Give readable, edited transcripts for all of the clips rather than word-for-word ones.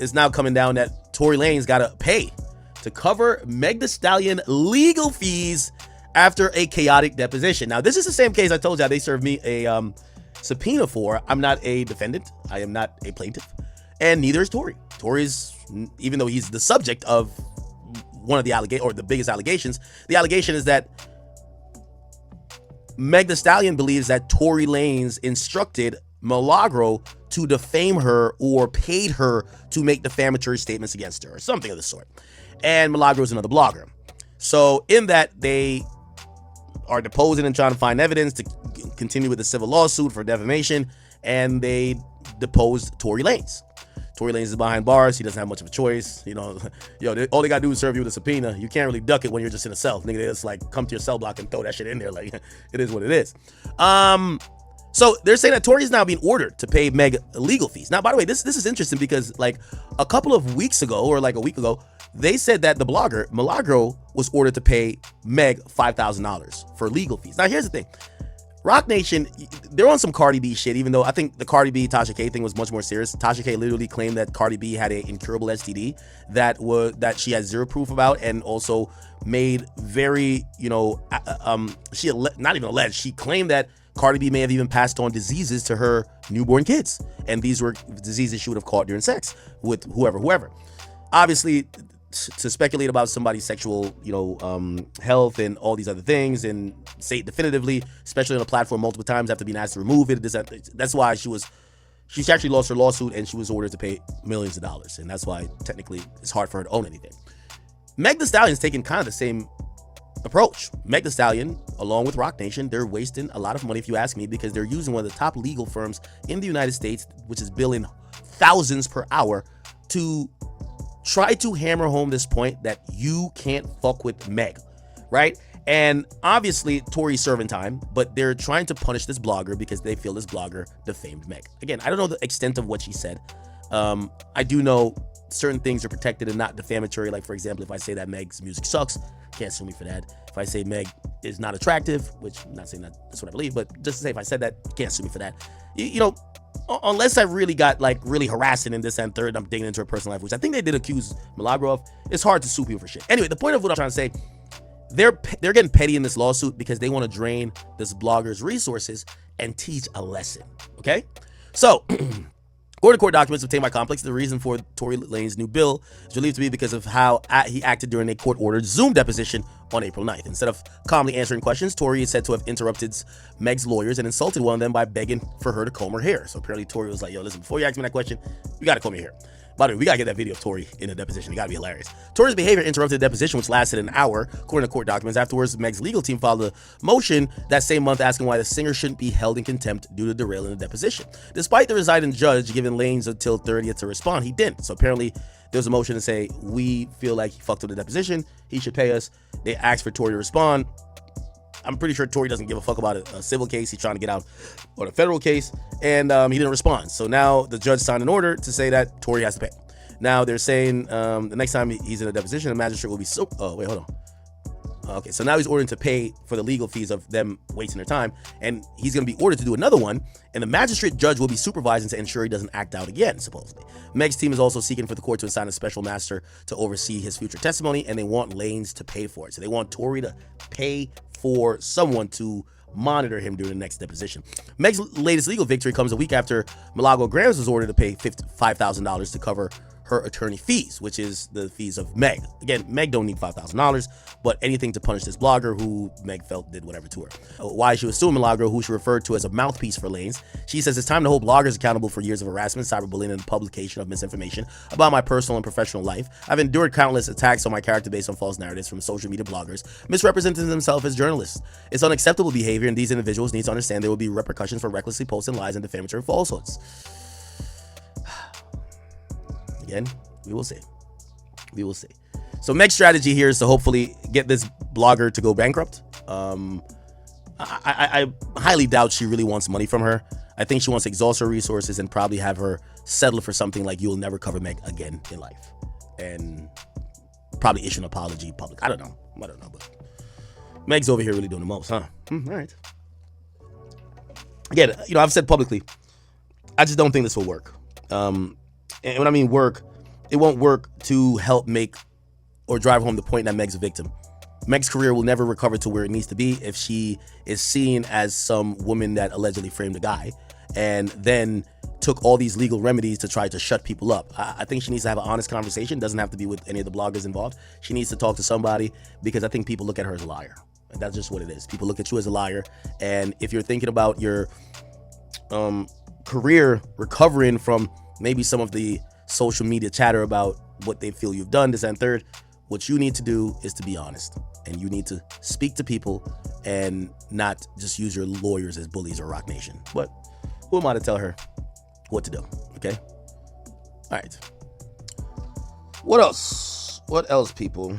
is now coming down that Tory Lanez got to pay to cover Meg Thee Stallion legal fees after a chaotic deposition. Now, this is the same case I told you they served me a subpoena for. I'm not a defendant. I am not a plaintiff. And neither is Tory. Tory's, even though he's the subject of one of the allegations, or the biggest allegations, the allegation is that Meg Thee Stallion believes that Tory Lanez instructed Milagro to defame her or paid her to make defamatory statements against her or something of the sort. And Milagro is another blogger. So in that, they are deposing and trying to find evidence to continue with the civil lawsuit for defamation, and they deposed Tory Lanez. Tory Lanez is behind bars. He doesn't have much of a choice. You know, all they got to do is serve you with a subpoena. You can't really duck it when you're just in a cell. Nigga, it's like, come to your cell block and throw that shit in there. Like, it is what it is. So they're saying that Tory is now being ordered to pay Meg legal fees. Now, by the way, this is interesting because like a couple of weeks ago, or like a week ago, they said that the blogger Milagro was ordered to pay Meg $5,000 for legal fees. Now, here's the thing. ROC Nation, they're on some Cardi B shit, even though I think the Cardi B Tasha K thing was much more serious. Tasha K literally claimed that Cardi B had an incurable STD that she had zero proof about, and also made very, not even alleged, she claimed that Cardi B may have even passed on diseases to her newborn kids, and these were diseases she would have caught during sex with whoever. Obviously, to speculate about somebody's sexual, health and all these other things, and say it definitively, especially on a platform multiple times after being asked to remove it. That's why she actually lost her lawsuit, and she was ordered to pay millions of dollars, and that's why technically it's hard for her to own anything. Meg Thee Stallion's taking kind of the same approach. Meg Thee Stallion, along with ROC Nation, they're wasting a lot of money, if you ask me, because they're using one of the top legal firms in the United States, which is billing thousands per hour, to try to hammer home this point that you can't fuck with Meg, right? And obviously, Tory's serving time, but they're trying to punish this blogger because they feel this blogger defamed Meg. Again, I don't know the extent of what she said. I do know certain things are protected and not defamatory. Like, for example, if I say that Meg's music sucks, can't sue me for that. If I say Meg is not attractive, which I'm not saying that's what I believe, but just to say if I said that, can't sue me for that. Unless I really got like really harassing in this and third, I'm digging into her personal life, which I think they did accuse Milagro of. It's hard to sue people for shit. Anyway, the point of what I'm trying to say, they're getting petty in this lawsuit because they want to drain this blogger's resources and teach a lesson. Okay, so according to court documents obtained by Complex, the reason for Tory Lanez's new bill is believed to be because of how he acted during a court-ordered Zoom deposition on April 9th. Instead of calmly answering questions, Tory is said to have interrupted Meg's lawyers and insulted one of them by begging for her to comb her hair. So apparently Tory was like, yo, listen, before you ask me that question, you got to comb your hair. By the way, we gotta get that video of Tory in a deposition. It gotta be hilarious. Tory's behavior interrupted the deposition, which lasted an hour, according to court documents. Afterwards, Meg's legal team filed a motion that same month asking why the singer shouldn't be held in contempt due to derailing the deposition. Despite the residing judge giving Lanez until 30th to respond, he didn't. So apparently, there's a motion to say, we feel like he fucked up the deposition, he should pay us. They asked for Tory to respond. I'm pretty sure Tory doesn't give a fuck about a civil case. He's trying to get out on a federal case, and he didn't respond. So now the judge signed an order to say that Tory has to pay. Now they're saying the next time he's in a deposition, the magistrate will be wait, hold on. Okay, so now he's ordered to pay for the legal fees of them wasting their time, and he's going to be ordered to do another one, and the magistrate judge will be supervising to ensure he doesn't act out again, supposedly. Meg's team is also seeking for the court to assign a special master to oversee his future testimony, and they want Lanez to pay for it. So they want Tory to pay for someone to monitor him during the next deposition. Meg's latest legal victory comes a week after Milagro Grams was ordered to pay $5,000 to cover her attorney fees, which is the fees of Meg. Again, Meg don't need $5,000, but anything to punish this blogger who Meg felt did whatever to her. Why she was suing Milagro, who she referred to as a mouthpiece for Lanez. She says it's time to hold bloggers accountable for years of harassment, cyberbullying, and the publication of misinformation about my personal and professional life. I've endured countless attacks on my character based on false narratives from social media bloggers misrepresenting themselves as journalists. It's unacceptable behavior, and these individuals need to understand there will be repercussions for recklessly posting lies and defamatory falsehoods. Again, we will see. We will see. So Meg's strategy here is to hopefully get this blogger to go bankrupt. I highly doubt she really wants money from her. I think she wants to exhaust her resources and probably have her settle for something like you'll never cover Meg again in life, and probably issue an apology in public. I don't know, but Meg's over here really doing the most, huh? All right. Again, I've said publicly, I just don't think this will work. And when I mean work, it won't work to help make or drive home the point that Meg's a victim. Meg's career will never recover to where it needs to be if she is seen as some woman that allegedly framed a guy and then took all these legal remedies to try to shut people up. I think she needs to have an honest conversation. Doesn't have to be with any of the bloggers involved. She needs to talk to somebody, because I think people look at her as a liar. And that's just what it is. People look at you as a liar. And if you're thinking about your career recovering from maybe some of the social media chatter about what they feel you've done, this and third, what you need to do is to be honest. And you need to speak to people and not just use your lawyers as bullies or Rock Nation. But who am I to tell her what to do? Okay? All right. What else? What else, people?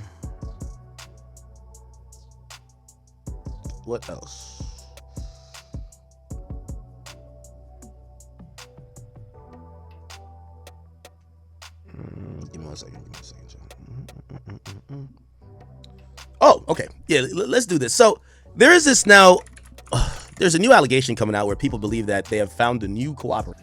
What else? Give me one second. Oh, okay. Yeah, let's do this. So there is this now. There's a new allegation coming out where people believe that they have found a new cooperator.